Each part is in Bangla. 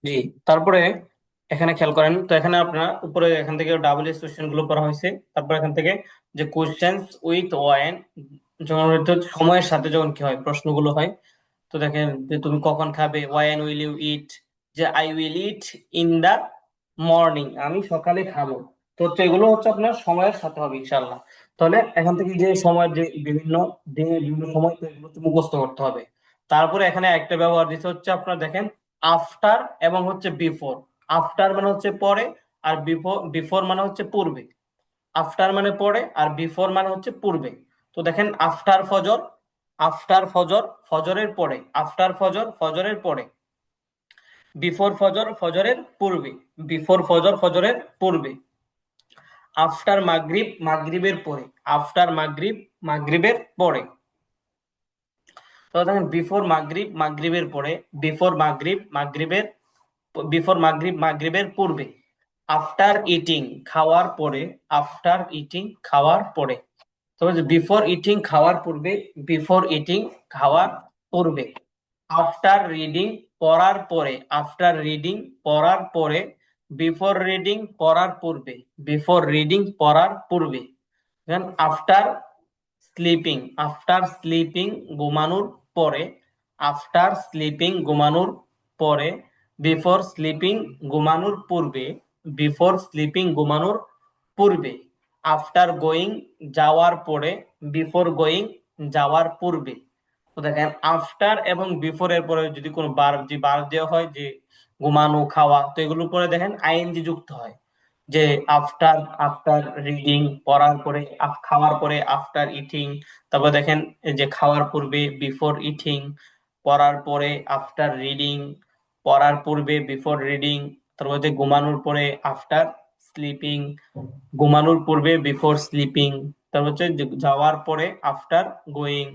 জি। তারপরে এখানে খেয়াল করেন তো, এখানে আপনার উপরে এখান থেকে ডাবল কোশ্চেন গুলো করা হয়েছে। তারপর এখান থেকে যে কোশ্চেন্স উইথ ওয়ান, যখন হয়তো সময়ের সাথে যখন কি হয় প্রশ্নগুলো হয়, তো দেখেন যে তুমি কখন খাবে, ওয়ান উইল ইউ ইট, যে I will eat in the morning, আমি সকালে খাবো। তো হচ্ছে এগুলো হচ্ছে আপনার সময়ের সাথে হবে ইনশাল্লাহ। তাহলে এখান থেকে যে সময়ের যে বিভিন্ন দিনে বিভিন্ন সময়, তো এগুলো হচ্ছে মুখস্থ করতে হবে। তারপরে এখানে একটা ব্যবহার দিতে হচ্ছে আপনার, দেখেন আফটার এবং হচ্ছে বিফোর। আফটার মানে হচ্ছে পরে, আর বিফোর বিফোর মানে হচ্ছে পূর্বে। আফটার মানে পরে, আর বিফোর মানে হচ্ছে পূর্বে। তো দেখেন আফটার ফজর, আফটার ফজর ফজরের পরে, আফটার ফজর ফজরের পরে, বিফোর ফজর ফজরের পূর্বে, বিফোর ফজর ফজরের পূর্বে, আফটার মাগরিব মাগরিবের পরে, আফটার মাগরিব মাগরিবের পরে। তো দেখেন বিফোর মাগরিব মাগরিবের পরে, বিফোর মাগরিব মাগরিবের, বিফোর মাগরিব মাগরিবের পূর্বে, আফটার ইটিং খাওয়ার পরে, আফটার ইটিং খাওয়ার পরে। তবে বিফোর ইটিং খাওয়ার পূর্বে, বিফোর ইটিং খাওয়ার পূর্বে, আফটার রিডিং পড়ার পরে, আফটার রিডিং পড়ার পরে, বিফোর রিডিং পড়ার পূর্বে, বিফোর রিডিং পড়ার পূর্বে। Then after sleeping, after sleeping ঘুমানোর পরে, আফটার স্লিপিং ঘুমানোর পরে, বিফোর স্লিপিং ঘুমানোর পূর্বে, বিফোর স্লিপিং ঘুমানোর পূর্বে, আফটার গোয়িং যাওয়ার পরে, বিফোর গোয়িং যাওয়ার পূর্বে। তো দেখেন আফটার এবং বিফোর এর পরে যদি কোনো বার দেওয়া হয়, যে ঘুমানো খাওয়া, তো এগুলোর পরে দেখেন আইএনজি যুক্ত হয়। যে আফটার, আফটার রিডিং পড়ার পরে, খাওয়ার পরে আফটার ইটিং। তারপর দেখেন এই যে খাওয়ার পূর্বে বিফোর ইটিং, পড়ার পরে আফটার রিডিং, পড়ার পূর্বে বিফোর রিডিং। তারপর হচ্ছে ঘুমানোর পরে আফটার স্লিপিং, ঘুমানোর পূর্বে বিফোর স্লিপিং। তারপর হচ্ছে যাওয়ার পরে আফটার গোয়িং,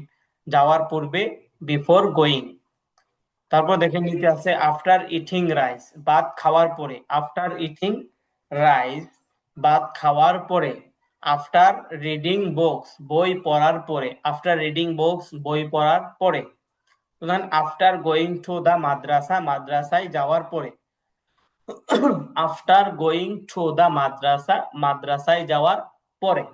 যাওয়ার পূর্বে বিফোর গোয়িং। তারপর দেখেন নিচে আছে আফটার ইটিং রাইস, ভাত খাওয়ার পরে, আফটার ইটিং রাইস ভাত খাওয়ার পরে, আফটার রিডিং বুকস বই পড়ার পরে, আফটার রিডিং বুকস বই পড়ার পরে। আফটার গোয়িং টু দা মাদ্রাসা মাদ্রাসায় যাওয়ার পরে, আফটার গোয়িং টু দা মাদ্রাসা মাদ্রাসায় যাওয়ার পরে।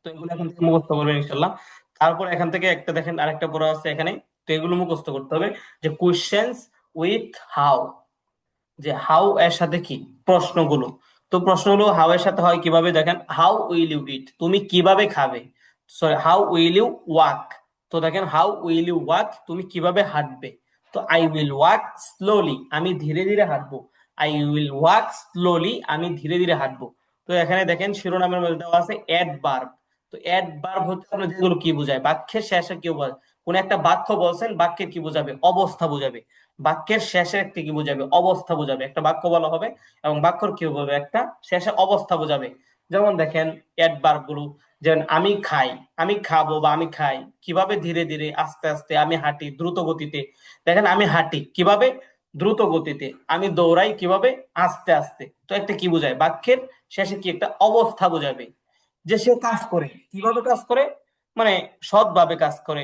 তো এগুলো এখান থেকে মুখস্থ করবেন ইনশাল্লাহ। তারপর এখান থেকে একটা দেখেন আরেকটা পড়া আছে এখানে, তো এগুলো মুখস্থ করতে হবে। যে কোশ্চেন্স উইথ হাউ, যে হাউ এর সাথে কি প্রশ্নগুলো। তো প্রশ্নগুলো হাউ এর সাথে হয় কিভাবে, দেখেন হাউ উইল ইউ ইট, তুমি কিভাবে খাবে। Sorry, how will you walk. তো দেখেন হাউ উইল ইউ ওয়াক, তুমি কিভাবে হাঁটবে। তো আই উইল ওয়াক স্লোলি, আমি ধীরে ধীরে হাঁটবো। আই উইল ওয়াক স্লোলি, আমি ধীরে ধীরে হাঁটবো। তো এখানে দেখেন শিরোনামের মধ্যে দেওয়া আছে অ্যাডভার্ব। তো অ্যাডভার্ব হচ্ছে আপনার যেগুলো কি বোঝায়, বাক্যের শেষে কি বোঝায়। কোন একটা বাক্য বলছেন, বাক্যের কি বোঝাবে, অবস্থা বোঝাবে। বাক্যের শেষে একটা কি বোঝাবে, অবস্থা বোঝাবে। একটা বাক্য বলা হবে এবং বাক্যর কি বলবে, একটা শেষে অবস্থা বোঝাবে। যেমন দেখেন অ্যাডভার্ব গুলো, যেমন আমি খাই, আমি খাবো বা আমি খাই কিভাবে, ধীরে ধীরে আস্তে আস্তে, আমি হাঁটি দ্রুত গতিতে। দেখেন আমি হাঁটি কিভাবে, দ্রুত গতিতে। আমি দৌড়াই কিভাবে, আস্তে আস্তে। তো একটা কি বোঝায়, বাক্যের শেষে কি একটা অবস্থা বোঝাবে। যে সে কাজ করে কিভাবে, কাজ করে মানে সৎভাবে কাজ করে,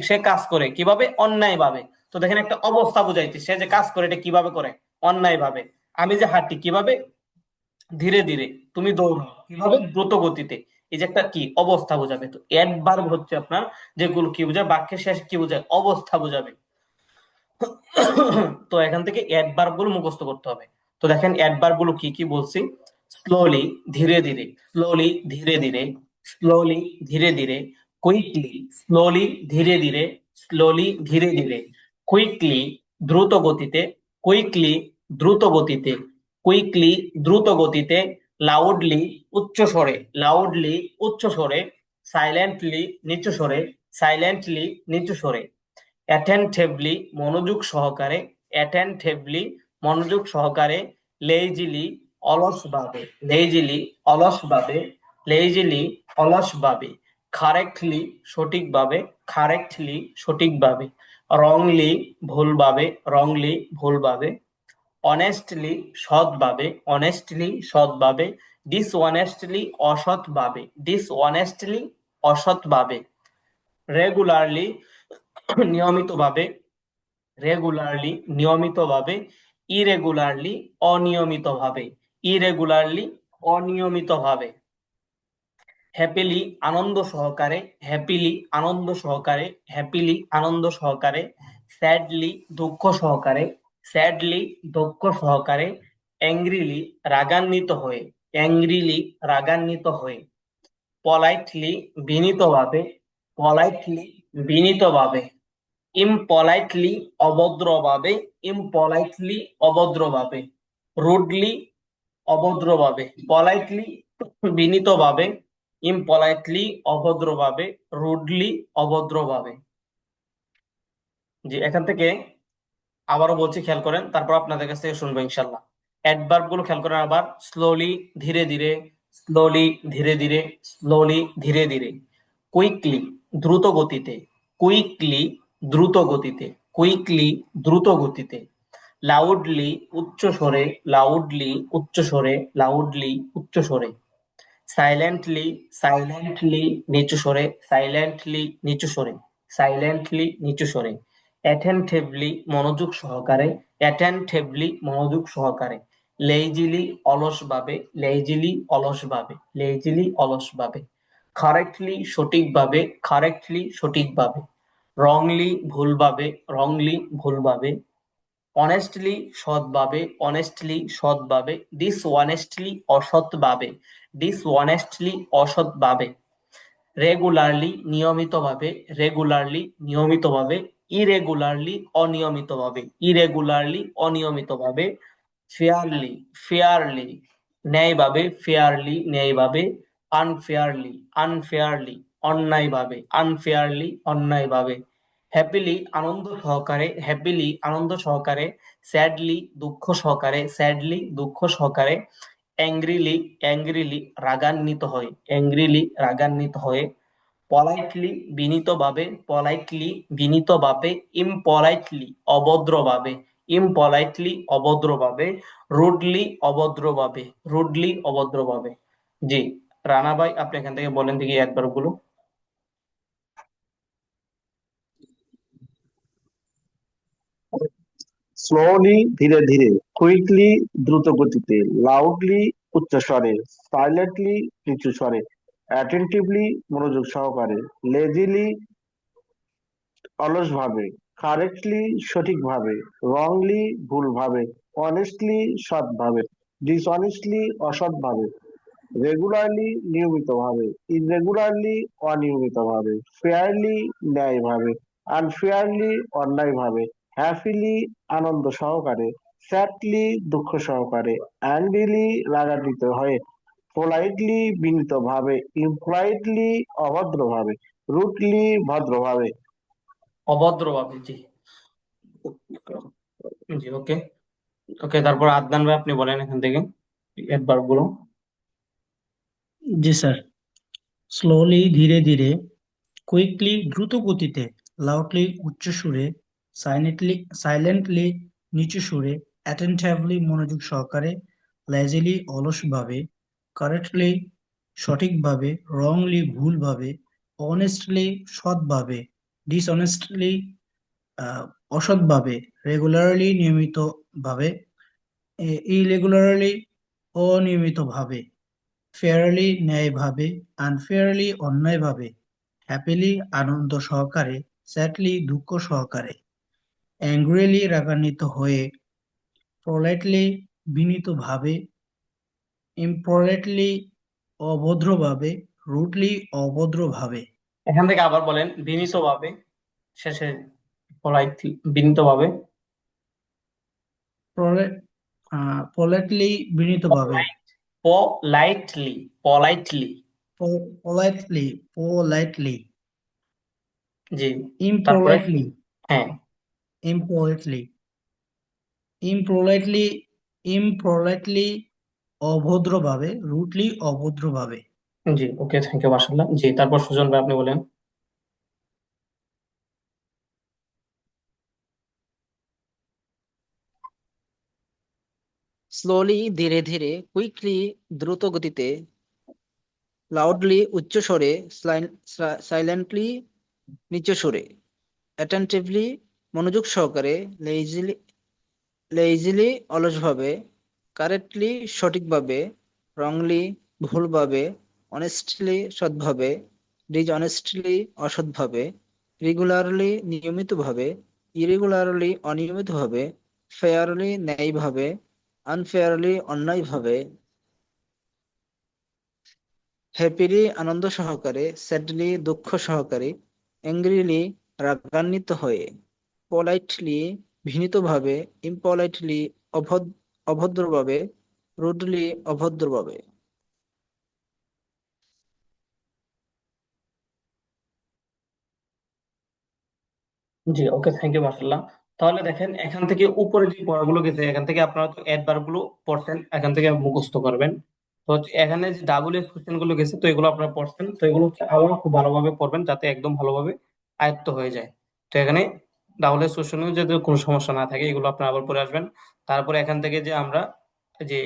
সে কাজ করে কিভাবে, অন্যায় ভাবে। তো দেখেন একটা অবস্থা বুঝাইছে, সে যে কাজ করে এটা কিভাবে করে, অন্যায় ভাবে। আমি যে হাঁটি কিভাবে, ধীরে ধীরে। তুমি দৌড়াও কিভাবে, দ্রুত গতিতে। এই যে একটা কি অবস্থা বোঝাবে। তো অ্যাডভার্ব হচ্ছে আপনার যেগুলো কি বোঝায়, বাক্যের শেষে কি বোঝায়, অবস্থা বোঝাবে। তো এখান থেকে অ্যাডভার্ব গুলো মুখস্থ করতে হবে। তো দেখেন অ্যাডভার্ব গুলো কি কি বলছি, স্লোলি ধীরে ধীরে, স্লোলি ধীরে ধীরে, স্লোলি ধীরে ধীরে, কুইকলি স্লোলি ধীরে ধীরে, স্লোলি ধীরে ধীরে, কুইকলি দ্রুত গতিতে, কুইকলি দ্রুত গতিতে, কুইকলি দ্রুত গতিতে, লাউডলি উচ্চ স্বরে, লাউডলি উচ্চ স্বরে, সাইলেন্টলি নিচু স্বরে, সাইলেন্টলি নিচু স্বরে, অ্যাটেনটিভলি মনোযোগ সহকারে, অ্যাটেনটিভলি মনোযোগ সহকারে, লেজিলি অলসভাবে, লেজিলি অলসভাবে, লেজিলি অলসভাবে, কারেক্টলি সঠিকভাবে, কারেক্টলি সঠিকভাবে, রংলি ভুলভাবে, রংলি ভুলভাবে, অনেস্টলি সৎভাবে, অনেস্টলি সৎভাবে, ডিসঅনেস্টলি অসৎভাবে, ডিসঅনেস্টলি অসৎভাবে, রেগুলারলি নিয়মিতভাবে, রেগুলারলি নিয়মিতভাবে, ইরেগুলারলি অনিয়মিতভাবে, ইরেগুলারলি অনিয়মিতভাবে। হ্যাপিলি আনন্দ সহকারে, হ্যাপিলি আনন্দ সহকারে, হ্যাপিলি আনন্দ সহকারে। স্যাডলি দুঃখ সহকারে, স্যাডলি দুঃখ সহকারে। অ্যাংরিলি রাগান্বিত হয়ে, অ্যাংরিলি রাগান্বিত হয়ে। পলাইটলি বিনীতভাবে, পলাইটলি বিনীতভাবে। ইমপলাইটলি অভদ্রভাবে, ইমপলাইটলি অভদ্রভাবে। রুডলি অভদ্রভাবে, পলাইটলি বিনীতভাবে, ইমপলাইটলি অভদ্রভাবে, রুডলি অভদ্রভাবে। জি, এখান থেকে আবারও বলছি, খেয়াল করেন, তারপর আপনাদের কাছ থেকে শুনবো ইনশাল্লাহ। অ্যাডভার্ব গুলো খেয়াল করেন আবার। স্লোলি ধীরে ধীরে, স্লোলি ধীরে ধীরে, স্লোলি ধীরে ধীরে। কুইকলি দ্রুত গতিতে, কুইকলি দ্রুত গতিতে, কুইকলি দ্রুত গতিতে। লাউডলি উচ্চ স্বরে, লাউডলি উচ্চ স্বরে, লাউডলি উচ্চ স্বরে। সাইলেন্টলি, সাইলেন্টলি নিচু স্বরে, সাইলেন্টলি নিচু স্বরে, সাইলেন্টলি নিচু স্বরে। অ্যাটেনটিভলি মনোযোগ সহকারে, অ্যাটেনটিভলি মনোযোগ সহকারে। লেজিলি অলসভাবে, লেজিলি অলসভাবে, লেজিলি অলসভাবে। কারেক্টলি সঠিকভাবে, কারেক্টলি সঠিকভাবে। রংলি ভুলভাবে, রংলি ভুলভাবে। অনেস্টলি সৎভাবে, অনেস্টলি সৎভাবে। ডিসঅনেস্টলি অসৎভাবে, ডিসঅনেস্টলি অসৎভাবে। রেগুলারলি নিয়মিতভাবে, রেগুলারলি নিয়মিতভাবে। ইরেগুলারলি অনিয়মিতভাবে, ইরেগুলারলি অনিয়মিতভাবে। ফেয়ারলি, ফেয়ারলি ন্যায়ভাবে, ফেয়ারলি ন্যায়ভাবে। আনফেয়ারলি, আনফেয়ারলি অন্যায়ভাবে, আনফেয়ারলি অন্যায়ভাবে। হ্যাপিলি আনন্দ সহকারে, হ্যাপিলি আনন্দ সহকারে। স্যাডলি দুঃখ সহকারে, স্যাডলি দুঃখ সহকারে। অ্যাংরিলি, অ্যাংরিলি রাগান্বিত হয়ে, অ্যাংরিলি রাগান্বিত হয়ে। পলাইটলি বিনীতভাবে, পলাইটলি বিনীতভাবে। ইমপলাইটলি অভদ্রভাবে, ইমপলাইটলি অভদ্রভাবে। রুডলি অভদ্রভাবে, রুডলি অভদ্রভাবে। জি, রানা ভাই আপনি এখান থেকে বলেন দেখি একবার গুলো। স্লোলি ধীরে ধীরে, কুইকলি দ্রুত গতিতে, লাউডলি উচ্চস্বরে, সাইলেন্টলি নিচু স্বরে, অ্যাটেন্টিভলি মনোযোগ সহকারে, লেজিলি অলসভাবে, কারেক্টলি সঠিকভাবে, রংলি ভুলভাবে, অনেস্টলি সৎভাবে, ডিসঅনেস্টলি অসৎভাবে। রেগুলারলি নিয়মিতভাবে, ইররেগুলারলি অনিয়মিতভাবে, ফেয়ারলি ন্যায়ভাবে, আনফেয়ারলি অন্যায়ভাবে, হ্যাপিলি আনন্দ সহকারে, স্যাডলি দুঃখ সহকারে, অ্যাংরিলি রাগান্বিত হয়ে, পোলাইটলি বিনীতভাবে, ইমপ্লাইডলি অভদ্রভাবে, রুটলি ভদ্রভাবে। অভদ্রভাবে, জি। জি, ওকে। ওকে, তারপর আদনান ভাই আপনি বলেন এখান থেকে একবার গুলো। জি স্যার। স্লোলি ধীরে ধীরে, কুইকলি দ্রুত গতিতে, লাউডলি উচ্চ সুরে, সাইলেন্টলি সাইলেন্টলি নিচু সুরে, অ্যাটেনটিভলি মনোযোগ সহকারে, লেজিলি অলসভাবে, কারেক্টলি সঠিকভাবে, রংলি ভুলভাবে, অনেস্টলি সৎভাবে, ডিসঅনেস্টলি অসৎভাবে, রেগুলারলি নিয়মিতভাবে, ইরেগুলারলি অনিয়মিতভাবে, ফেয়ারলি ন্যায়ভাবে, আনফেয়ারলি অন্যায়ভাবে, হ্যাপিলি আনন্দ সহকারে, স্যাডলি দুঃখ সহকারে, অ্যাংগ্রিলি রাগান্বিত হয়ে, পোলাইটলি বিনীতভাবে, ইমপোলাইটলি অভদ্রভাবে, রুডলি অভদ্রভাবে। এখান থেকে আবার বলেন বিনীতভাবে, শেষে পোলাইটলি বিনীতভাবে। পোলাইটলি বিনীতভাবে, পোলাইটলি, পোলাইটলি। পোলাইটলি পোলাইটলি, জি, তারপরে। ইমপোলাইটলি হ্যাঁ। ইমপোলাইটলি, ইমপোলাইটলি ইমপোলাইটলি অভদ্রভাবে, রুডলি অভদ্রভাবে। জি, ওকে, থ্যাংক ইউ মাশাআল্লাহ। জি, তারপর সুজন ভাই আপনি বলেন। স্লোলি ধীরে ধীরে, কুইকলি দ্রুত গতিতে, লাউডলি উচ্চ স্বরে, সাইলেন্টলি নিচু স্বরে, অ্যাটেন্টিভলি মনোযোগ সহকারে, লেজিলি লেজিলি অলসভাবে, কারেক্টলি সঠিকভাবে, রংলি ভুলভাবে, অনেস্টলি সৎভাবে, ডিসঅনেস্টলি অসৎভাবে, রেগুলারলি নিয়মিতভাবে, ইরেগুলারলি অনিয়মিতভাবে, ফেয়ারলি ন্যায়ভাবে, আনফেয়ারলি অন্যায়ভাবে, হ্যাপিলি আনন্দ সহকারে, স্যাডলি দুঃখ সহকারে, অ্যাংরিলি রাগান্বিত হয়ে, পোলাইটলি বিনীতভাবে, ইমপোলাইটলি অভদ্রভাবে, রুডলি অভদ্রভাবে। জি, ওকে, থ্যাংক ইউ মার্শাল্লাহ। তাহলে দেখেন এখান থেকে উপরে যে পড়াগুলো গেছে এখান থেকে আপনারা তো অ্যাডভার্ব গুলো পড়ছেন, এখান থেকে মুখস্থ করবেন। তো হচ্ছে এখানে যে ডাবল এস কোশ্চেন গুলো গেছে তো এগুলো আপনারা পড়ছেন, তো এগুলো হচ্ছে আবারও খুব ভালোভাবে পড়বেন যাতে একদম ভালোভাবে আয়ত্ত হয়ে যায়। তো এখানে ডাবল এস কোশ্চেন যাতে কোনো সমস্যা না থাকে এগুলো আপনারা আবার পড়ে আসবেন। তারপরে এখান থেকে যে আমরা যে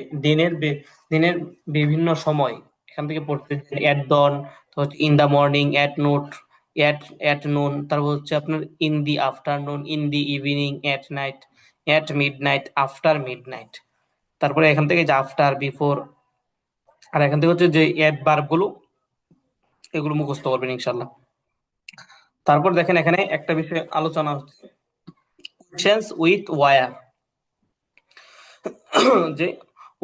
দিনের বিভিন্ন সময় এখান থেকে পড়তে, এট ডন, তো হচ্ছে in the morning, at note, at noon, তারপর হচ্ছে আপনার in the afternoon, in the evening, at night, at midnight, after midnight. তারপরে এখান থেকে যে আফটার, বিফোর, আর এখান থেকে হচ্ছে যে অ্যাডভার্ব গুলো এগুলো মুখস্থ করবেন ইনশাল্লাহ। তারপর দেখেন এখানে একটা বিষয় আলোচনা হচ্ছে কোশ্চেন্স উইথ ওয়ার, যে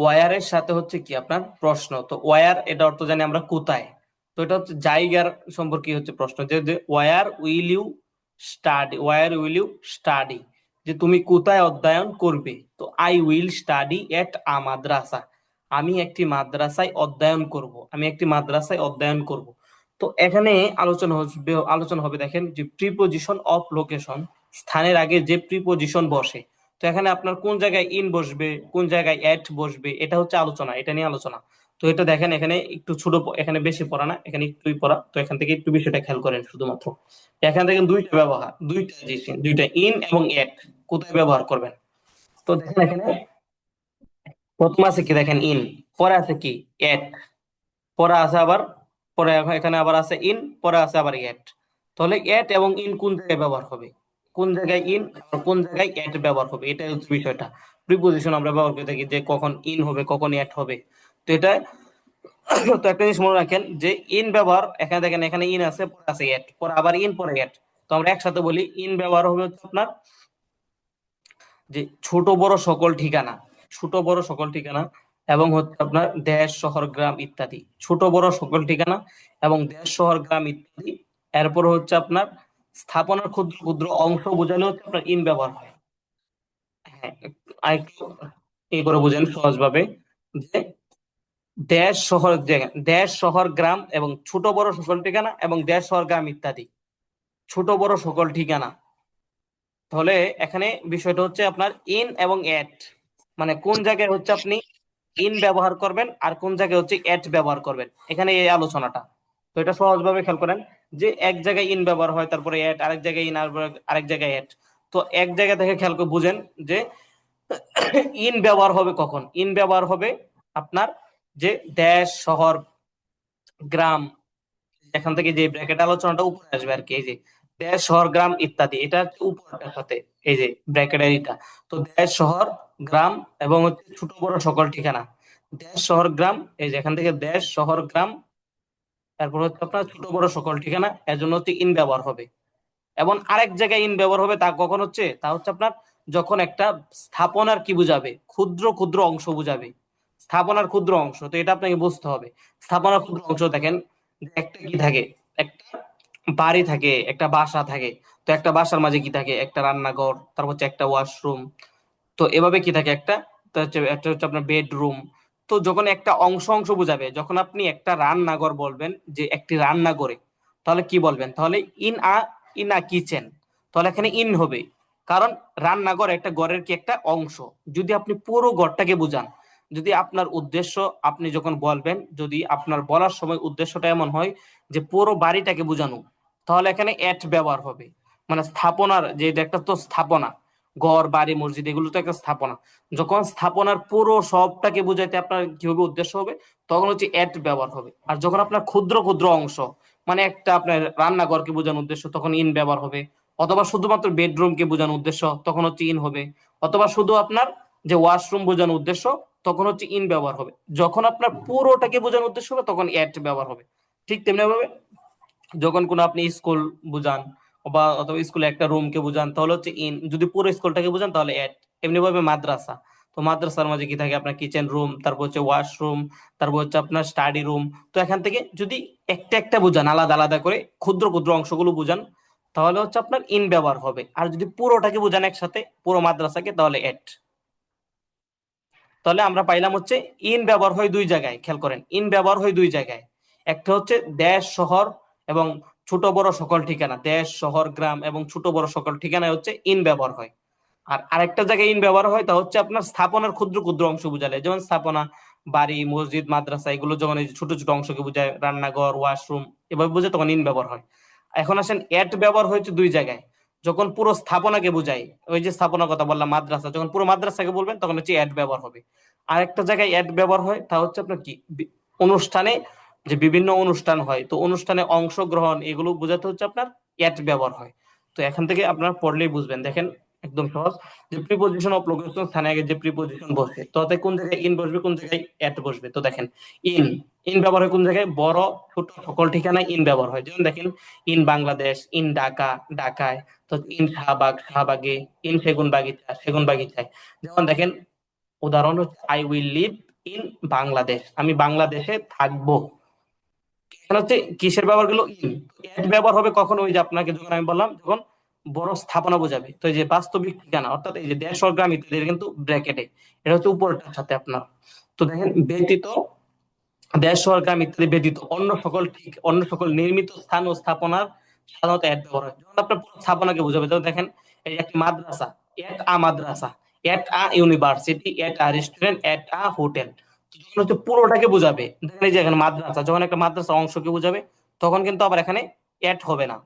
ওয়ারের সাথে হচ্ছে কি আপনার প্রশ্ন। তো ওয়ার এটা অর্থ জানি আমরা কোথায়, তো এটা হচ্ছে জায়গার সম্পর্কে হচ্ছে প্রশ্ন, যে where will you study, where will you study, যে তুমি কোথায় অধ্যয়ন করবে। তো I will study at a madrasa, আমি একটি মাদ্রাসায় অধ্যয়ন করব, আমি একটি মাদ্রাসায় অধ্যয়ন করব। তো এখানে আলোচনা হবে দেখেন যে প্রিপোজিশন অফ লোকেশন, স্থানের আগে যে প্রিপোজিশন বসে। তো এখানে আপনার কোন জায়গায় ইন বসবে, কোন জায়গায় এট বসবে, এটা হচ্ছে আলোচনা, এটা নিয়ে আলোচনা। তো এটা দেখেন এখানে একটু ছোট, এখানে বেশি পড়া না, এখানে একটুই পড়া। তো এখান থেকে একটু বিষয়টা খেয়াল করেন শুধুমাত্র। এখান থেকে দুইটা ব্যবহার, দুইটা ইন এবং এট কোথায় ব্যবহার করবেন। তো দেখেন এখানে প্রথম আছে কি, দেখেন ইন, পরে আছে কি এট, পরে আছে আবার, পরে এখানে আবার আছে ইন, পরে আছে আবার এট। তাহলে এট এবং ইন কোন জায়গায় ব্যবহার হবে, কোন জায়গায় ইন আর কোন জায়গায় এট ব্যবহার হবে, এটাই হচ্ছে বিষয়টা। প্রিপোজিশন আমরা ব্যবহার করে থাকি যে কখন ইন হবে কখন এট হবে। তো এটা তো একটা জিনিস মনে রাখেন যে ইন ব্যবহার, এখানে দেখেন এখানে ইন আছে, পরে আছে এট, পরে আবার ইন, পরে এট। তো আমরা একসাথে বলি ইন ব্যবহার হবে হচ্ছে আপনার যে ছোট বড় সকল ঠিকানা, ছোট বড় সকল ঠিকানা, এবং হচ্ছে আপনার দেশ শহর গ্রাম ইত্যাদি, ছোট বড় সকল ঠিকানা এবং দেশ শহর গ্রাম ইত্যাদি। এরপর হচ্ছে আপনার স্থাপনার ক্ষুদ্র ক্ষুদ্র অংশ বোঝালে হচ্ছে আপনার ইন ব্যবহার হয়। হ্যাঁ, আরেকটু এই করে বুঝেন সহজভাবে, যে দেশ শহর গ্রাম এবং ছোট বড় সকল ঠিকানা এবং দেশ শহর গ্রাম ইত্যাদি, ছোট বড় সকল ঠিকানা। তাহলে এখানে বিষয়টা হচ্ছে আপনার ইন এবং এট, মানে কোন জায়গায় হচ্ছে আপনি ইন ব্যবহার করবেন আর কোন জায়গায় হচ্ছে এট ব্যবহার করবেন, এখানে এই আলোচনাটা। তো এটা সহজভাবে খেয়াল করেন যে এক জায়গায় ইন ব্যবহার হয়, তারপরে এট, আরেক জায়গায় ইন, আরেক জায়গায় এট। তো এক জায়গা থেকে খেয়াল করে বুঝেন যে ইন ব্যবহার হবে কখন, ইন ব্যবহার হবে আপনার যে দেশ শহর গ্রাম, এখান থেকে যে ব্র্যাকেট আলোচনাটা উপরে আসবে আর কি, এই যে দেশ শহর গ্রাম ইত্যাদি, এটা হচ্ছে উপরটার সাথে এই যে ব্র্যাকেটের এটা। তো দেশ শহর গ্রাম এবং হচ্ছে ছোট বড় সকল ঠিকানা, দেশ শহর গ্রাম, এই যে এখান থেকে দেশ শহর গ্রাম, তারপর হচ্ছে আপনার ছোট বড় সকল ঠিকানা, এর জন্য হচ্ছে ইন ব্যবহার হবে। এবং আরেক জায়গায় ইন ব্যবহার হবে তা কখন হচ্ছে, তা হচ্ছে আপনার যখন একটা স্থাপনার কি বুঝাবে, ক্ষুদ্র ক্ষুদ্র অংশ বুঝাবে, স্থাপনার ক্ষুদ্র অংশ। তো এটা আপনাকে বুঝতে হবে, স্থাপনার ক্ষুদ্র অংশ দেখেন যে একটা কি থাকে, একটা বাড়ি থাকে, একটা বাসা থাকে। তো একটা বাসার মাঝে কি থাকে, একটা রান্নাঘর, তারপর হচ্ছে একটা ওয়াশরুম। তো এভাবে কি থাকে একটা, তো হচ্ছে একটা হচ্ছে আপনার বেডরুম। তো যখন একটা অংশ অংশ বুঝাবে, যখন আপনি একটা রান্নাঘর বলবেন যে একটি রান্নাঘরে, তাহলে কি বলবেন, তাহলে ইন আ কিচেন, তাহলে এখানে ইন হবে, কারণ রান্নাঘর একটা ঘরের কি একটা অংশ। যদি আপনি পুরো ঘরটাকে বুঝান, যদি আপনার উদ্দেশ্য, আপনি যখন বলবেন, যদি আপনার বলার সময় উদ্দেশ্যটা এমন হয় যে পুরো বাড়িটাকে বোঝানো, তাহলে এখানে এট ব্যবহার হবে। মানে স্থাপনার যে এটা একটা তো স্থাপনা, ঘর বাড়ি মসজিদ এগুলো তো একটা স্থাপনা। যখন স্থাপনার পুরো সবটাকে বুঝাইতে আপনার কি হবে, উদ্দেশ্য হবে, তখন হচ্ছে এট ব্যবহার হবে। আর যখন আপনার ক্ষুদ্র ক্ষুদ্র অংশ, মানে একটা আপনার রান্নাঘরকে বোঝানোর উদ্দেশ্য, তখন ইন ব্যবহার হবে। অথবা শুধুমাত্র বেডরুমকে বোঝানোর উদ্দেশ্য, তখন হচ্ছে ইন হবে। অথবা শুধু আপনার যে ওয়াশরুম বোঝানোর উদ্দেশ্য, তখন হচ্ছে ইন ব্যবহার হবে। যখন আপনার পুরোটাকে বোঝানোর উদ্দেশ্য হবে, তখন এট ব্যবহার হবে। ঠিক তেমনি ভাবে যখন কোনো আপনি স্কুল বুঝান বা অথবা স্কুলে একটা রুমকে বুঝান, তাহলে হচ্ছে ইন। যদি পুরো স্কুলটাকে বুঝান তাহলে এট। এমনি ভাবে মাদ্রাসা, তো মাদ্রাসার মাঝে কি থাকে, আপনার কিচেন রুম, তারপর হচ্ছে ওয়াশরুম, তারপর হচ্ছে আপনার স্টাডি রুম। তো এখান থেকে যদি একটা একটা বুঝান, আলাদা আলাদা করে ক্ষুদ্র ক্ষুদ্র অংশগুলো বুঝান, তাহলে হচ্ছে আপনার ইন ব্যবহার হবে। আর যদি পুরোটাকে বুঝান একসাথে, পুরো মাদ্রাসাকে, তাহলে এট। তাহলে আমরা পাইলাম হচ্ছে ইন ব্যবহার হয় দুই জায়গায়। খেয়াল করেন, ইন ব্যবহার হয় দুই জায়গায়। একটা হচ্ছে দেশ, শহর এবং ছোট বড় সকল ঠিকানা। দেশ, শহর, গ্রাম এবং ছোট বড় সকল ঠিকানায় হচ্ছে ইন ব্যবহার হয়। আর আরেকটা জায়গায় ইন ব্যবহার হয়, তা হচ্ছে আপনার স্থাপনার ক্ষুদ্র ক্ষুদ্র অংশ বুঝালে। যেমন স্থাপনা, বাড়ি, মসজিদ, মাদ্রাসা, এগুলো যখন এই যে ছোট ছোট অংশকে বোঝায়, রান্নাঘর, ওয়াশরুম, এভাবে বোঝায়, তখন ইন ব্যবহার হয়। এখন আসেন, এট ব্যবহার হয়েছে দুই জায়গায়। যখন পুরো স্থাপনাকে বোঝায়, ওই যে স্থাপনার কথা বললাম মাদ্রাসা, যখন পুরো মাদ্রাসাকে বলবেন তখন হচ্ছে এট ব্যবহার হবে। আরেকটা জায়গায় এট ব্যবহার হয়, তা হচ্ছে আপনার কি, অনুষ্ঠানে, যে বিভিন্ন অনুষ্ঠান হয়, তো অনুষ্ঠানে অংশগ্রহণ, এগুলো বোঝাতে হচ্ছে আপনার এট ব্যবহার হয়। তো এখান থেকে আপনারা পড়লেই বুঝবেন। দেখেন, একদম সহজ। যে প্রিপজিশন অফ লোকেশন, স্থানে আগে যে প্রিপজিশন বসে, তো তাতে কোন জায়গায় ইন বসবে, কোন জায়গায় এট বসবে। তো দেখেন, ইন ইন ব্যবহার হয় কোন জায়গায়, বড় ছোট সকল ঠিকানায় ইন ব্যবহার হয়। যেমন দেখেন, ইন বাংলাদেশ, ইন ঢাকা, ঢাকায়। তো ইন শাহবাগ, শাহবাগে। ইন সেগুন বাগিচা, সেগুন বাগিচায়। যেমন দেখেন, উদাহরণ হচ্ছে, I will live in Bangladesh, আমি বাংলাদেশে থাকবো। এখানে হচ্ছে কিসের ব্যবহার গুলো, ইন। এট ব্যবহার হবে কখন, ওই যে আপনাকে যখন আমি বললাম, যখন বড় স্থাপনা বোঝাবে। তো এই যে বাস্তবিক ঠিকানা, অর্থাৎ এই যে দেশ ও গ্রাম ইত্যাদি, এটা কিন্তু ব্র্যাকেটে, এটা হচ্ছে উপরটার সাথে আপনার। তো দেখেন, ব্যতীত, দেশ ও গ্রাম ইত্যাদি ব্যতীত অন্য সকল নির্মিত স্থান ও স্থাপনার সাধারণত এট ব্যবহার হয়। যখন আপনার পুরো স্থাপনাকে বোঝাবে, যেমন দেখেন, এই একটি মাদ্রাসা, at a madrasa, at a university, at a restaurant, at a hotel. যখন হচ্ছে পুরোটাকে বোঝাবে, দেখেন এই যে এখানে মাদ্রাসা, যখন একটা মাদ্রাসা অংশকে বোঝাবে, তখন কিন্তু আবার এখানে এট হবে না।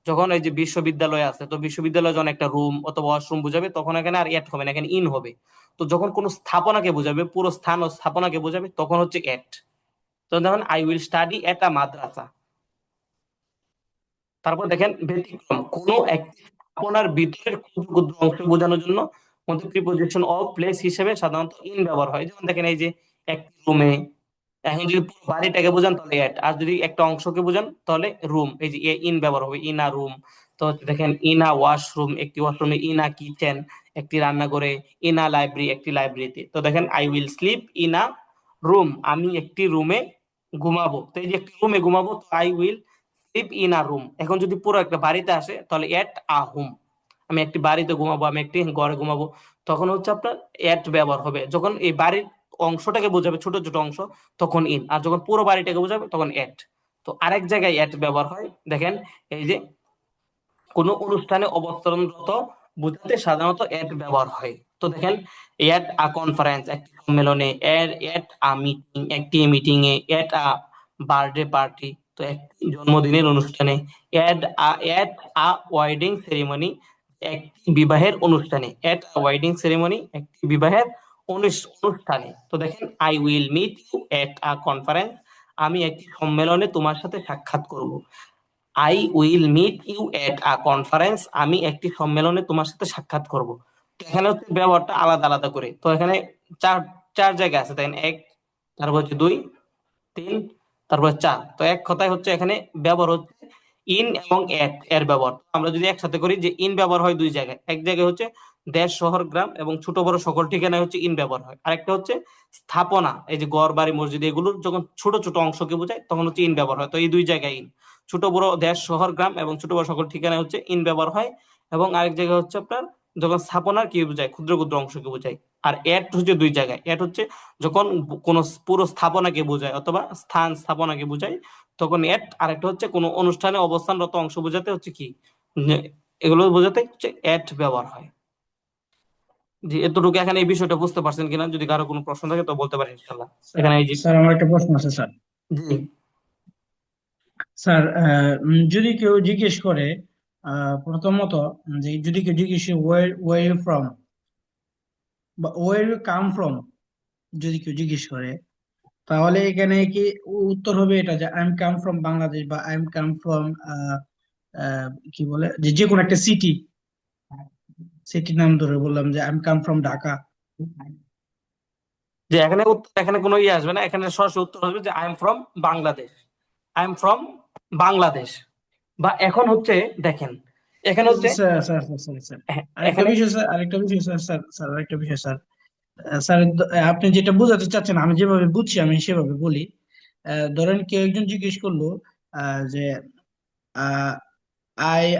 যখন এই যে বিশ্ববিদ্যালয় আছে, তো বিশ্ববিদ্যালয় যখন একটা রুম অথবা ওয়াশরুম বোঝাবে, তখন এখানে আর এট হবে না, এখানে ইন হবে। তো যখন কোনো স্থাপনাকে বোঝাবে, পুরো স্থান ও স্থাপনাকে বোঝাবে, তখন হচ্ছে এট। তো দেখুন, I will study at a মাদ্রাসা। তারপর দেখেন, ব্যতিক্রম, কোনো একটি স্থাপনার ভিতরের ক্ষুদ্র ক্ষুদ্র অংশ বোঝানোর জন্য মধ্যে প্রিপজিশন অফ প্লেস হিসেবে সাধারণত ইন ব্যবহার হয়। যেমন দেখেন, এই যে একটি রুমে, এখন যদি পুরো বাড়িটাকে বোঝান তাহলে এট, আর যদি একটা অংশকে বোঝান তাহলে রুম, এই যে ইন ব্যবহার হবে, ইন আ রুম। তো হচ্ছে দেখেন, ইন আ ওয়াশরুম, একটি ওয়াশরুমে, ইন আ কিচেন, একটি রান্নাঘরে, ইন আ লাইব্রেরি, একটি লাইব্রেরিতে। তো দেখেন, I will slip in a room, আমি একটি রুমে ঘুমাবো। তো এই যে একটি রুমে ঘুমাবো, তো I will slip in a room. এখন যদি পুরো একটা বাড়িতে আসে, তাহলে এট আ হোম, আমি একটি বাড়িতে ঘুমাবো, আমি একটি ঘরে ঘুমাবো। তখন হচ্ছে আপনার এট ব্যবহার হবে। যখন এই বাড়ির অংশটাকে বোঝাবে, ছোট ছোট অংশ, তখন ইন। আর যখন পুরো বাড়িটাকে বোঝাবে, তখন এট। তো আরেক জায়গায় এট ব্যবহার হয়, দেখেন, এই যে কোনো অনুষ্ঠানে অবস্থানরত বোঝাতে সাধারণত এট ব্যবহার হয়। তো দেখেন, এট আ কনফারেন্স, একটি সম্মেলনে, এট আ মিটিং, একটি মিটিং এ, এট আ বার্থডে পার্টি, তো একটি জন্মদিনের অনুষ্ঠানে, এট এট আ ওয়েডিং সেরিমনি, একটি বিবাহের অনুষ্ঠানে, এট আ ওয়েডিং সেরিমনি, একটি বিবাহের অনুষ্ঠানে। তো দেখেন, I will meet you at a conference, আমি একটি সম্মেলনে তোমার সাথে সাক্ষাৎ করব। I will meet you at a conference, আমি একটি সম্মেলনে তোমার সাথে সাক্ষাৎ করব। তো এখানে হচ্ছে ব্যবহারটা আলাদা আলাদা করে। তো এখানে চার চার জায়গা আছে, দেখেন, এক, তারপর হচ্ছে দুই, তিন, তারপর চার। তো এক কথায় হচ্ছে এখানে ব্যবহার হচ্ছে ইন এবং এট এর ব্যবহার। আমরা যদি একসাথে করি, যে ইন ব্যবহার হয় দুই জায়গায়। এক জায়গায় হচ্ছে দেশ, শহর, গ্রাম এবং ছোট বড় সকল ঠিকানায় হচ্ছে ইন ব্যবহার হয়। আরেকটা হচ্ছে স্থাপনা, এই যে ঘর, বাড়ি, মসজিদ, এগুলোর যখন ছোট ছোট অংশকে বোঝায়, তখন হচ্ছে ইন ব্যবহার হয়। তো এই দুই জায়গায় ইন, ছোট বড় দেশ, শহর, গ্রাম এবং ছোট বড় সকল ঠিকানায় হচ্ছে ইন ব্যবহার হয়। এবং আরেক জায়গায় হচ্ছে আপনার যখন স্থাপনার কি বোঝায়, ক্ষুদ্র ক্ষুদ্র অংশকে বোঝায়। আর এট হচ্ছে দুই জায়গায়। এট হচ্ছে যখন কোনো পুরো স্থাপনাকে বোঝায় অথবা স্থাপনাকে বোঝায়, তখন এট। আরেকটা হচ্ছে কোনো অনুষ্ঠানে অবস্থানরত অংশ বোঝাতে হচ্ছে কি, যে এগুলো বোঝাতে হচ্ছে এট ব্যবহার হয়। জি, এতটুকু এখানে এই বিষয়টা বুঝতে পারছেন কিনা? যদি কারো কোনো প্রশ্ন থাকে তো বলতে পারেন, ইনশাল্লাহ। স্যার এখানে এই যে, স্যার আমার একটা প্রশ্ন আছে স্যার। জি, স্যার যদি কেউ জিজ্ঞেস করে, প্রথমত, যে যদি কেউ জিজ্ঞেস ওয়ার ইউ ফ্রম বা ওয়ার ইউ কাম ফ্রম, যদি কেউ জিজ্ঞেস করে, তাহলে এখানে কি উত্তর হবে এটা, যে I am come from Bangladesh বা আই এম কাম ফ্রম কি বলে যে যে কোনো একটা সিটির নাম ধরে বললাম যে আই কাম ফ্রম ঢাকা। যে এখানে এখানে কোনো ইয়ে আসবে না, এখানে সরাসরি উত্তর আসবে যে I am from Bangladesh, I am from Bangladesh. বা এখন হচ্ছে দেখেন, এখানে হচ্ছে sir sir sir sir sir হ্যাঁ, আরেকটা এখানে বিষয় স্যার, আরেকটা বিষয় স্যার, আরেকটা বিষয় স্যার। স্যার আপনি যেটা বোঝাতে চাচ্ছেন আমি যেভাবে বুঝছি আমি সেভাবে বলি। ধরেন কেউ একজন জিজ্ঞেস করলো যে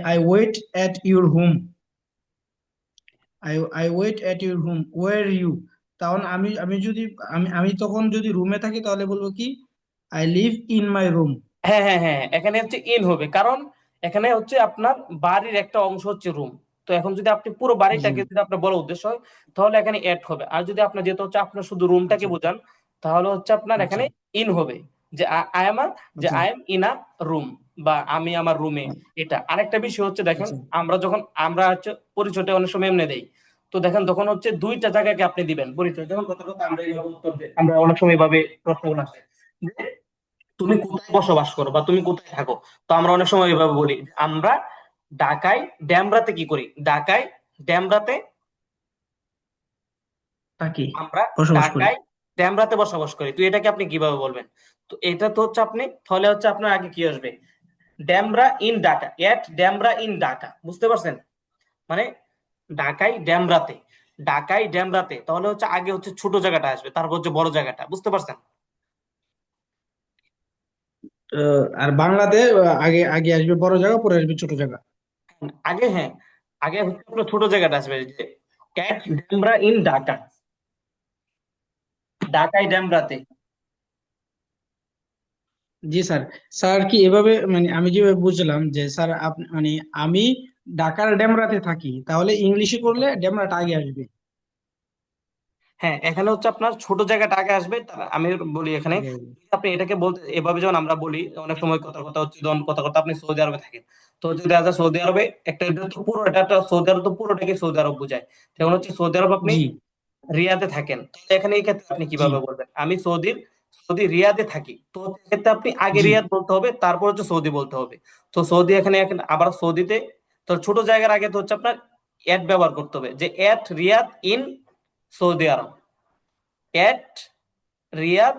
I wait at your home, I wait at your home where you. তখন আমি আমি যদি আমি তখন যদি রুমে থাকি তাহলে বলবো কি I live in my room. হ্যাঁ হ্যাঁ হ্যাঁ, এখানে হচ্ছে ইন হবে, কারণ এখানে হচ্ছে আপনার বাড়ির একটা অংশ হচ্ছে রুম। তো এখন যদি আপনি পুরো জি, বাড়িটাকে যদি আপনার বড় উদ্দেশ্য হয়, তাহলে এখানে এড হবে। আর যদি আপনার যেহেতু হচ্ছে আপনার শুধু রুমটাকে আচ্ছা বোঝান, তাহলে হচ্ছে আপনার আচ্ছা এখানে ইন হবে, যে আই এম যে আচ্ছা I am in a room, বা আমি আমার রুমে। এটা আরেকটা বিষয় হচ্ছে দেখেন, আচ্ছা। আমরা হচ্ছে পরিচয়টা অনেক সময় এমনি দেই। তো দেখেন তখন হচ্ছে দুইটা জায়গাকে আপনি দিবেন পরিচয়, যখন কথা কথা আমরা এইভাবে উত্তর দিই, আমরা অনেক সময় এইভাবে প্রশ্নগুলো আসে যে তুমি কোথায় বসবাস করো বা তুমি কোথায় থাকো। তো আমরা অনেক সময় এভাবে বলি যে আমরা ঢাকায় ড্যামরাতে কি করি, ঢাকায় ড্যামরাতে, থাকি, আমরা বসবাস করি। ঢাকায় ড্যামরাতে বসবাস করি। তো এটাকে আপনি কিভাবে বলবেন? তো এটা তো হচ্ছে আপনি, তাহলে হচ্ছে আপনার আগে কি আসবে, Demra in Dhaka, at Demra in Dhaka, বুঝতে পারছেন? মানে ঢাকায় ড্যামরাতে, ঢাকায় ড্যামরাতে, তাহলে হচ্ছে আগে হচ্ছে ছোট জায়গাটা আসবে, তারপর হচ্ছে বড় জায়গাটা, বুঝতে পারছেন? আর বাংলাতে আগে আগে আসবে বড় জায়গা, পরে আসবে ছোট জায়গা। আগে হ্যাঁ, আগে হচ্ছে আপনার ছোট জায়গাটা আসবে, যে এট ড্যামরা ইন ঢাকা, ঢাকায় ড্যামরাতে। জি স্যার। স্যার কি এভাবে মানে আমি যেভাবে বুঝলাম যে স্যার আপনি মানে আমি ঢাকার ডেমরাতে থাকি, তাহলে ইংলিশে করলে ডেমরাটা আগে আসবে। হ্যাঁ, এখানে হচ্ছে আপনার ছোট জায়গাটা আগে আসবে। আমি বলি এখানে, আগে আসবে। আপনি এটাকে বলতে এভাবে যখন আমরা বলি, অনেক সময় কথা কথা হচ্ছে, যখন কথা কথা আপনি সৌদি আরবে থাকেন, তো যদি দেখা যায় সৌদি আরবে একটা, এটা তো পুরো এটা একটা সৌদি আরব, তো পুরোটাকে সৌদি আরব বোঝায়। যেমন হচ্ছে সৌদি আরব আপনি জি রিয়াদে থাকেন, তো এখানে এই ক্ষেত্রে আপনি জি কিভাবে বলবেন, আমি সৌদি রিয়াদে থাকি, তো এক্ষেত্রে আপনি আগে জি রিয়াদ বলতে হবে, তারপর হচ্ছে সৌদি বলতে হবে। তো সৌদি এখানে আবার সৌদিতে, তো ছোট জায়গার আগে তো হচ্ছে আপনার এট ব্যবহার করতে হবে, যে at Riyadh in Saudi Arabia, at Riyadh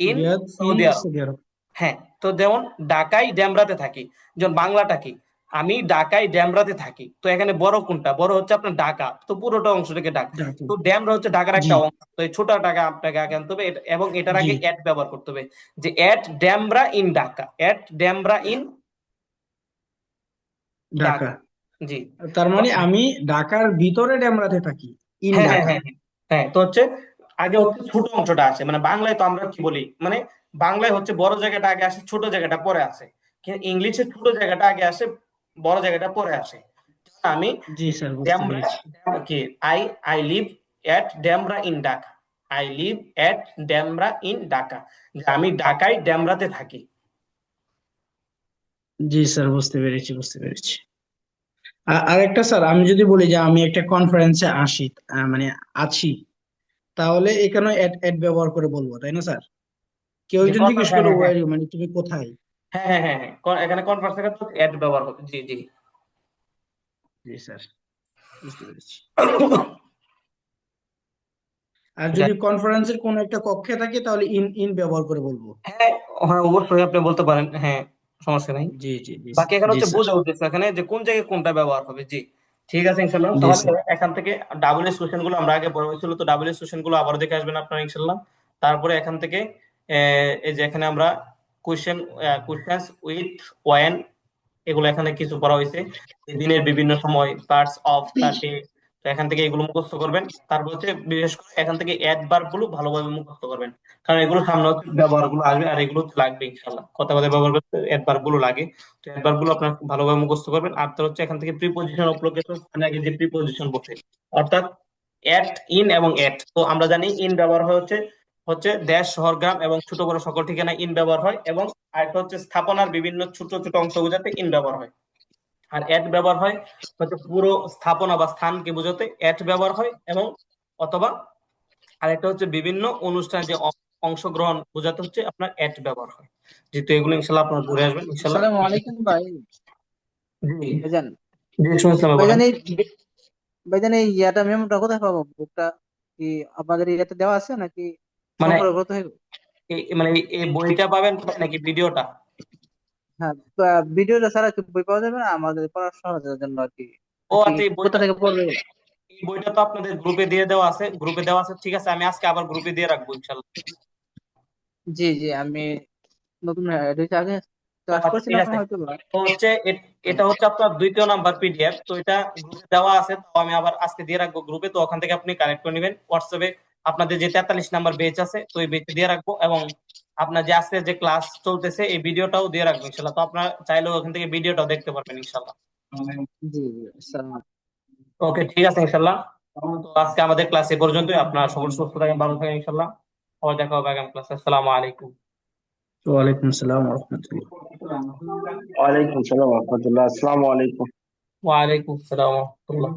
in Riyadh in Saudi Arabia. Saudi Arabia. হ্যাঁ, তো যেমন ঢাকায় ড্যামরাতে থাকি, যেমন বাংলাটা কি, আমি ঢাকায় ড্যামরাতে থাকি, তো এখানে বড় কোনটা, বড় হচ্ছে আপনার ঢাকা, তো পুরোটা অংশটাকে ঢাকা। ঢাকা। তো ড্যামরা হচ্ছে ঢাকার জি একটা অংশ, তো এই ছোট ঢাকা আপনাকে আগে আনতে হবে, এবং এটার জি আগে এট ব্যবহার করতে হবে, যে at Demra in Dhaka, at Demra in Dhaka. Dhaka. জি। তার তো মানে আমি ঢাকার ভিতরে ডেমরাতে থাকি, ইন হ্যাঁ হ্যাঁ ঢাকা। হ্যাঁ হ্যাঁ হ্যাঁ, তো হচ্ছে আগে হচ্ছে ছোট অংশটা আসে, মানে বাংলায় তো আমরা কি বলি, মানে বাংলায় হচ্ছে বড় জায়গাটা আগে আসে, ছোট জায়গাটা পরে আসে। কিন্তু ইংলিশে ছোট জায়গাটা আগে আসে, বড় জায়গাটা পরে আসে। আমি জি স্যার, বুঝতে ড্যামরা, পেরেছি। কি, I I live at Demra in Dhaka, I live at Demra in Dhaka, যে আমি ঢাকায় ড্যামরাতে থাকি। জি স্যার, বুঝতে পেরেছি, বুঝতে পেরেছি। আরেকটা স্যার, আমি যদি বলি যে আমি একটা কনফারেন্সে আসি, মানে আছি, তাহলে এখানে এট এট ব্যবহার করে বলবো, তাই না স্যার? কেউ যে একজন কথা, জিজ্ঞেস হ্যাঁ করলো হ্যাঁ হ্যাঁ ওয়ার ইউ, মানে তুমি কোথায়। হ্যাঁ হ্যাঁ হ্যাঁ হ্যাঁ, এখানে কনভার্স থেকে তো এট ব্যবহার হবে, জি জি। জি স্যার, বুঝতে পেরেছি। আর যদি কনফারেন্সের কোন একটা কক্ষে থাকে তাহলে ইন ইন ব্যবহার করে বলবো। হ্যাঁ হ্যাঁ, অবশ্যই আপনি বলতে পারেন, হ্যাঁ, সমস্যা নাই। জি জি জি বাকি এখানে জি হচ্ছে স্যার। বোঝা উদ্দেশ্য এখানে, যে কোন জায়গায় কোনটা ব্যবহার হবে। জি, ঠিক আছে ইনশাল্লাহ। জি তাহলে স্যার। এখান থেকে ডাবল এস কোশ্চেন গুলো আমরা আগে পড়া হয়েছিল, তো ডাবল এস কোশ্চেন গুলো আবার দেখে আসবেন আপনারা ইনশাল্লাহ। তারপরে এখান থেকে এই যে এখানে আমরা কোশ্চেন, কোশ্চেন্স উইথ ওয়েন, এগুলো এখানে কিছু পড়া হয়েছে, দিনের বিভিন্ন সময়, পার্টস অফ দ্য ডে। তো এখান থেকে এগুলো মুখস্থ করবেন। তারপর হচ্ছে বিশেষ করে এখান থেকে অ্যাডভার্ব গুলো ভালোভাবে মুখস্থ করবেন, কারণ এগুলো সামনে হচ্ছে ব্যবহার গুলো আসবে, আর এগুলো হচ্ছে লাগবে ইনশাল্লাহ, কথা কথা ব্যবহার করতে অ্যাডভার্ব গুলো লাগে। তো অ্যাডভার্ব গুলো আপনার ভালোভাবে মুখস্থ করবেন। আর তো হচ্ছে এখান থেকে প্রিপজিশন অফ লোকেশন, মানে আগে যে প্রিপজিশন বসে, অর্থাৎ এট, ইন এবং এট। তো আমরা জানি ইন ব্যবহার হয় হচ্ছে হচ্ছে দেশ, শহর, গ্রাম এবং ছোট বড় সকল ঠিকানায় ইন ব্যবহার হয়, এবং আরেকটা হচ্ছে স্থাপনার বিভিন্ন ছোট ছোট অংশ বোঝাতে ইন ব্যবহার হয়। আর এট ব্যবহার হয় হচ্ছে পুরো স্থাপনা বা স্থানকে বোঝাতে এট ব্যবহার হয়, এবং অথবা আরেকটা হচ্ছে বিভিন্ন অনুষ্ঠানে যে অংশগ্রহণ বোঝাতে হচ্ছে আপনার এট ব্যবহার হয়। যেহেতু এগুলো ইনশাল্লাহ আপনার ঘুরে আসবেন ইনশাল্লাহ। আসসালামু আলাইকুম ভাই। জি ভাইজান জি শুনছিলাম, বলেন। ভাইজান এই ভাইজান এই ইয়াটা মেমোটা কোথায় পাবো? বুকটা কি আপনাদের ইয়াতে দেওয়া আছে নাকি মানে সংগ্রহ করতে হবে? এই বইটা পাবেন কোথায়, নাকি ভিডিওটা? হ্যাঁ, ভিডিওটা ছাড়া কি বই পাওয়া যাবে না আমাদের পড়ার সহজের জন্য আর কি? ও নাকি আচ্ছা, কোথা থেকে পড়বে? এই বইটা তো আপনাদের গ্রুপে দিয়ে দেওয়া আছে, ঠিক আছে, আমি আজকে আবার গ্রুপে দিয়ে রাখবো ইনশাল্লাহ। জি জি, আমি নতুন এটা আগে ও ক্লাস আচ্ছা, ঠিক করছিলাম আছে। হয়তো বা। তো হচ্ছে এটা হচ্ছে আপনার দ্বিতীয় নাম্বার পিডিএফ, তো এটা গ্রুপে দেওয়া আছে, তো আমি আবার আজকে দিয়ে রাখবো গ্রুপে, তো ওখান থেকে আপনি কালেক্ট করে নেবেন হোয়াটসঅ্যাপে। আপনাদের যে 43 নাম্বার বেচ আছে, তো এই বেচে দিয়ে রাখবো, এবং আপনার যে আজকে যে ক্লাস চলতেছে এই ভিডিওটাও দিয়ে রাখবো ইনশাল্লাহ, তো আপনার চাইলেও ওখান থেকে ভিডিওটাও দেখতে পারবেন ইনশাল্লাহ। জি জি, আসসালাম। ওকে, ঠিক আছে ইনশাল্লাহ। তো আজকে আমাদের ক্লাস এ পর্যন্তই। আপনার সকল সুস্থ থাকেন, ভালো থাকেন ইনশাল্লাহ। আবার দেখা হবে আগামী ক্লাসে। আসসালামু আলাইকুম। ওয়ালাইকুম আসসালাম রহমতুল্লাহ। ওয়ালাইকুম সালাম রহমতুল্লাহ। আসসালামু আলাইকুম। ওয়ালাইকুম আসসালাম ওয়া রাহমাতুল্লাহ।